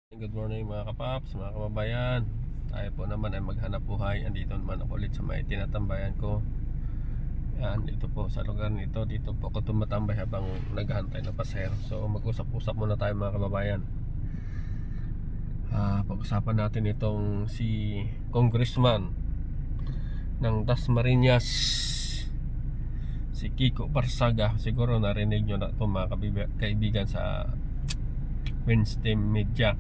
Good morning mga kapaps, mga kababayan. Tayo po naman ay maghanap buhay. Andito naman ako ulit sa may tinatambayan ko. Yan, dito po sa lugar nito. Dito po ako tumatambay habang naghahantay ng pasahero. So mag-usap-usap muna tayo mga kababayan. Pag-usapan natin itong si Congressman ng Dasmariñas, si Kiko Barsaga. Siguro narinig nyo na ito mga kaibigan sa mainstream media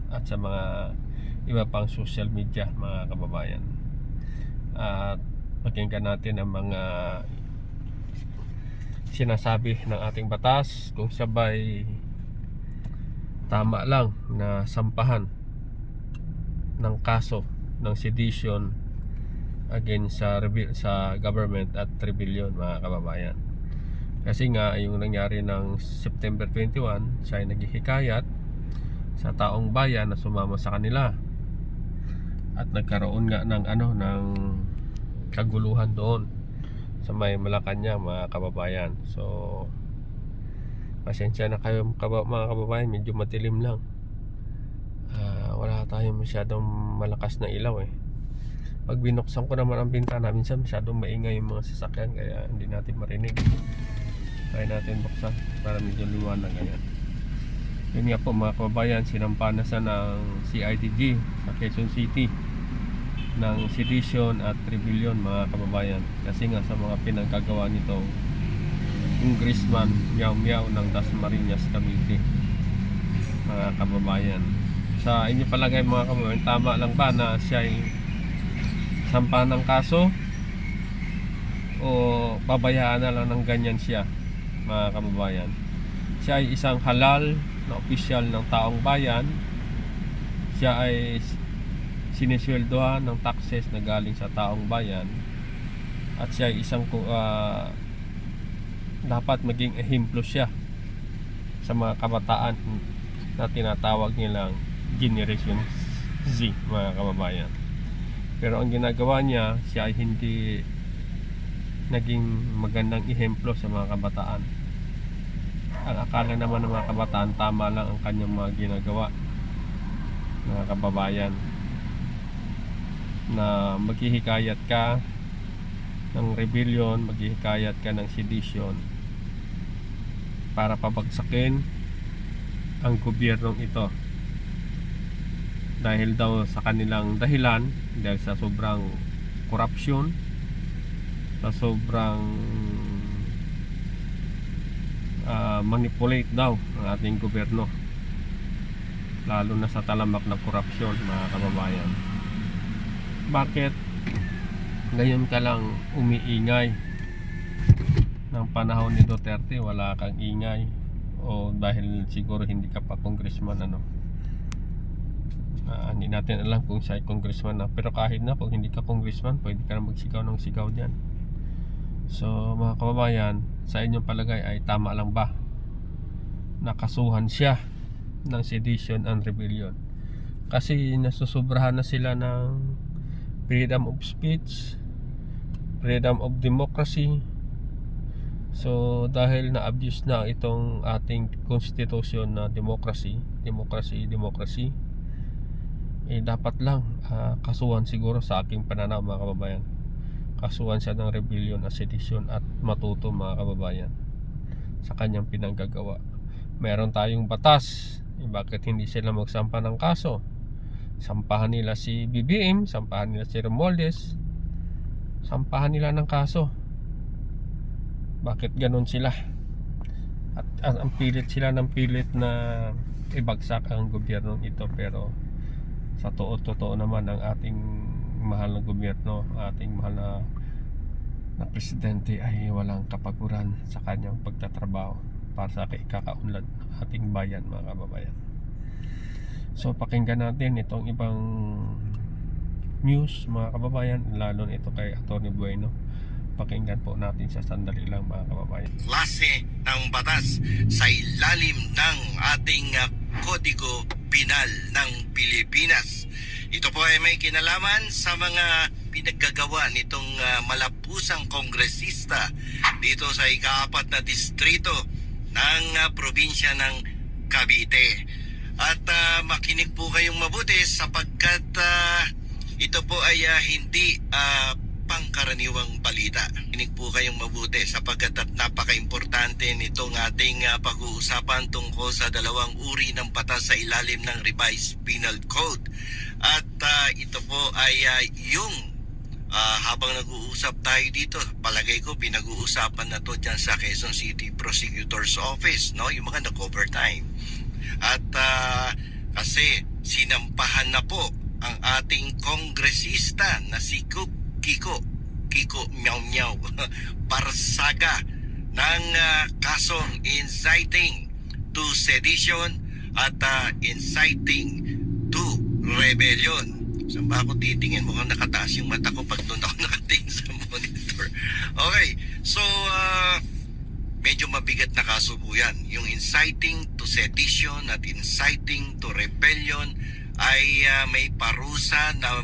at sa mga iba pang social media mga kababayan. At pakinggan natin ang mga sinasabi ng ating batas kung sabay tama lang na sampahan ng kaso ng sedition against sa government at rebellion mga kababayan. Kasi nga yung nangyari ng September 21, siya ay naghihikayat sa taong bayan na sumama sa kanila at nagkaroon nga ng ng kaguluhan doon sa may Malacanang mga kababayan. So pasensya na kayo mga kababayan, medyo madilim lang. Wala tayong masyadong malakas na ilaw Pag binuksan ko naman ang bintana, minsan masyadong maingay yung mga sasakyan, kaya hindi natin marinig. Try natin buksan para medyo liwanag. Ayan. Yun nga po mga kababayan, sinampanasan ng CIDG sa Quezon City ng sedition at rebellion mga kababayan. Kasi nga sa mga pinagkagawa nitong Congressman Miao Miao ng Dasmariñas Cavite mga kababayan. Sa inyo palagay mga kababayan, tama lang ba na siya ay sampahan ng kaso o pabayaan na lang ng ganyan siya mga kababayan? Siya ay isang halal na opisyal ng taong bayan. Siya ay sinisweldohan ng taxes na galing sa taong bayan. At siya ay isang dapat maging ehemplo siya sa mga kabataan na tinatawag nilang Generation Z mga kababayan. Pero ang ginagawa niya, siya ay hindi naging magandang ehemplo sa mga kabataan. Ang akala naman ng mga kabataan, tama lang ang kanyang mga ginagawa mga kababayan, na maghihikayat ka ng rebellion, maghihikayat ka ng sedition para pabagsakin ang gobyernong ito dahil daw sa kanilang dahilan, dahil sa sobrang korupsyon, sa sobrang manipulate daw ang ating gobyerno, lalo na sa talamak ng korupsyon mga kababayan. Bakit ngayon ka lang umiingay? Ng panahon ni Duterte wala kang ingay, o dahil siguro hindi ka pa congressman hindi natin alam kung siya ay congressman na, pero kahit na kung hindi ka congressman, pwede ka na magsigaw ng sigaw dyan. So mga kababayan, sa inyong palagay ay tama lang ba nakasuhan siya ng sedition and rebellion? Kasi nasusobrahan na sila ng freedom of speech, freedom of democracy. So dahil na-abuse na itong ating constitution na democracy, dapat lang kasuhan siguro sa aking pananaw mga kababayan. Kasuhan siya ng rebellion at sedition at matuto mga kababayan sa kanyang pinanggagawa. Meron tayong batas, bakit hindi sila magsampa ng kaso? Sampahan nila si BBM, sampahan nila si Romualdez, sampahan nila ng kaso. Bakit ganun sila? At ang pilit sila ng pilit na ibagsak ang gobyernong ito, pero sa totoo naman ang ating mahal na gobyerno, ating mahal na presidente ay walang kapaguran sa kanyang pagtatrabaho para sa ikakaunlad ng ating bayan mga kababayan. So pakinggan natin itong ibang news mga kababayan, lalo na ito kay Atty. Bueno. Pakinggan po natin sa sandali lang mga kababayan. Klase ng batas sa ilalim ng ating Kodigo Penal ng Pilipinas. Ito po ay may kinalaman sa mga pinaggagawa nitong malapusang kongresista dito sa ika-4 na distrito ng probinsya ng Cavite. At makinig po kayong mabuti sapagkat ito po ay hindi pangkaraniwang balita. Makinig po kayong mabuti sapagkat at napaka-importante nitong ating pag-uusapan tungkol sa dalawang uri ng batas sa ilalim ng Revised Penal Code. At ito po ay yung habang nag-uusap tayo dito, palagay ko pinag-uusapan na to dyan sa Quezon City Prosecutor's Office, no? Yung mga nag-overtime. At kasi sinampahan na po ang ating kongresista na si Kiko Miao Miao Barzaga ng kasong inciting to sedition at inciting to rebellion. Saan ba ako titingin? Mukhang nakataas yung mata ko pag doon ako nakatingin sa monitor. Okay, so medyo mabigat na kaso po yan. Yung inciting to sedition at inciting to rebellion ay may parusa na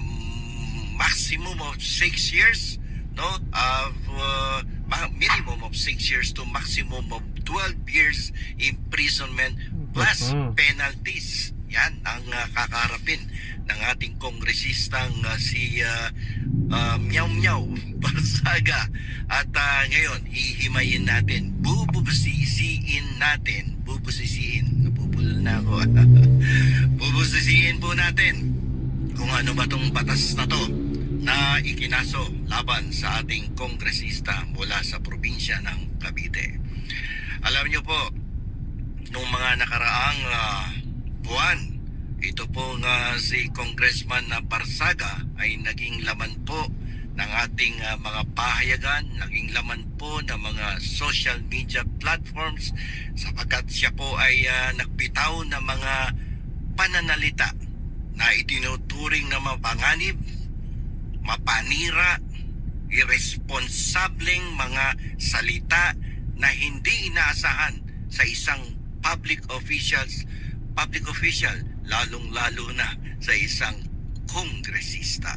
maximum of 6 years, no? Minimum of 6 years to maximum of 12 years imprisonment plus penalties. Yan ang kakaharapin ng ating kongresistang si Miao Miao Barzaga. At ngayon, hihimayin natin, bubusisiin, napupulol na ako, bubusisiin po natin kung ano ba tong batas na to na ikinaso laban sa ating kongresista mula sa probinsya ng Cavite. Alam niyo po, nung mga nakaraang buwan, ito pong si Congressman Barzaga ay naging laman po ng ating mga pahayagan, naging laman po ng mga social media platforms sapagkat siya po ay nagbitaw ng mga pananalita na itinuturing na mapanganib, mapanira, irresponsableng mga salita na hindi inaasahan sa isang public official, lalong-lalo na sa isang kongresista.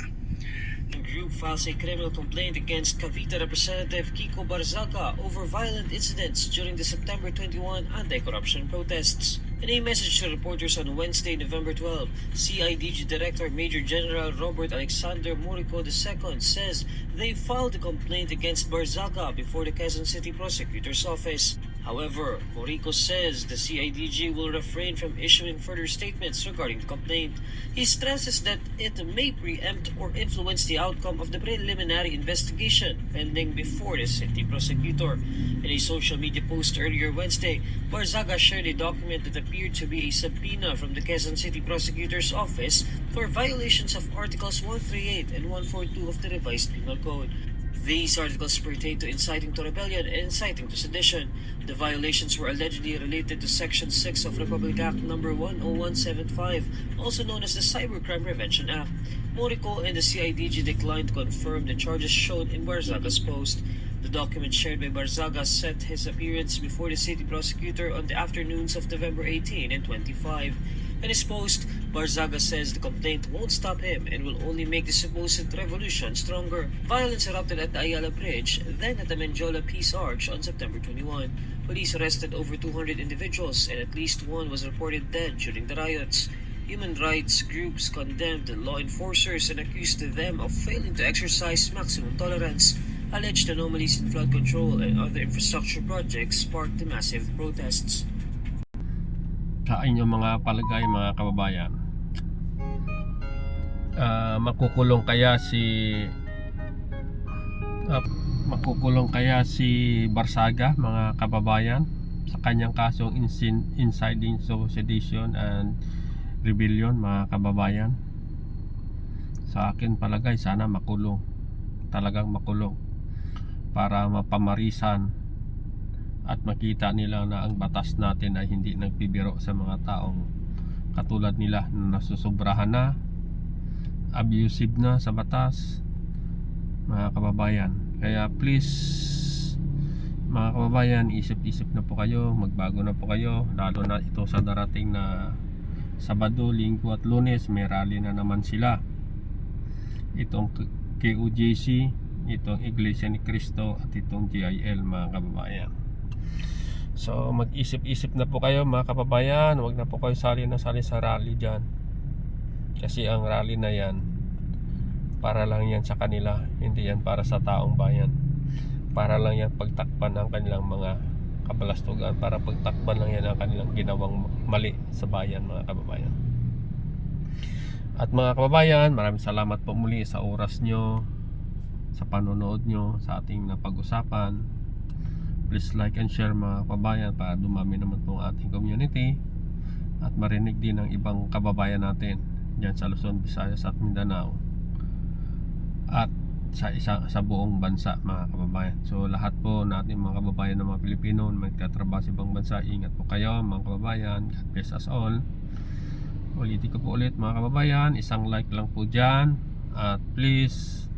The group files a criminal complaint against Cavite Representative Kiko Barzaga over violent incidents during the September 21 anti-corruption protests. In a message to reporters on Wednesday, November 12, CIDG Director Major General Robert Alexander Morico II says they filed a complaint against Barzaga before the Quezon City Prosecutor's Office. However, Morico says the CIDG will refrain from issuing further statements regarding the complaint. He stresses that it may preempt or influence the outcome of the preliminary investigation pending before the city prosecutor. In a social media post earlier Wednesday, Barzaga shared a document that appeared to be a subpoena from the Quezon City Prosecutor's Office for violations of Articles 138 and 142 of the Revised Penal Code. These articles pertain to inciting to rebellion and inciting to sedition. The violations were allegedly related to Section 6 of Republic Act No. 10175, also known as the Cybercrime Prevention Act. Morico and the CIDG declined to confirm the charges shown in Barzaga's post. The document shared by Barzaga set his appearance before the city prosecutor on the afternoons of November 18 and 25. In his post, Barzaga says the complaint won't stop him and will only make the supposed revolution stronger. Violence erupted at the Ayala Bridge, then at the Menjola Peace Arch on September 21. Police arrested over 200 individuals and at least one was reported dead during the riots. Human rights groups condemned the law enforcers and accused them of failing to exercise maximum tolerance. Alleged anomalies in flood control and other infrastructure projects sparked the massive protests. Sa inyong mga palagay, mga kababayan, makukulong kaya si Barzaga, mga kababayan, sa kanyang kasong inciting to sedition and rebellion, mga kababayan? Sa akin palagay, sana makulong, talagang makulong, para mapamarisan at makita nila na ang batas natin ay hindi nagpibiro sa mga taong katulad nila na nasusobrahan na, abusive na sa batas, mga kababayan. Kaya please, mga kababayan, isip-isip na po kayo, magbago na po kayo, lalo na ito sa darating na Sabado, Linggo at Lunes, may rally na naman sila. Itong KOJC, itong Iglesia ni Cristo at itong GIL, mga kababayan. So mag-isip-isip na po kayo mga kababayan, huwag na po kayo sali sa rally dyan. Kasi ang rally na yan, para lang yan sa kanila, hindi yan para sa taong bayan. Para lang yan pagtakpan ang kanilang mga kabalastugan, para pagtakpan lang yan ang kanilang ginawang mali sa bayan mga kababayan. At mga kababayan, maraming salamat po muli sa oras nyo, sa panonood nyo sa ating napag-usapan. Please like and share mga kababayan para dumami naman po ang ating community at marinig din ng ibang kababayan natin dyan sa Luzon, Visayas at Mindanao at sa buong bansa mga kababayan. So lahat po natin mga kababayan ng mga Pilipino na magkatrabaho sa ibang bansa, ingat po kayo mga kababayan. God bless us all. Ulitin ko po ulit mga kababayan, isang like lang po dyan at please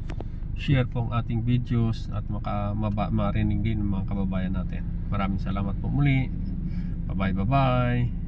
share po ang ating videos at marinig din ng mga kababayan natin. Maraming salamat po muli. Bye bye.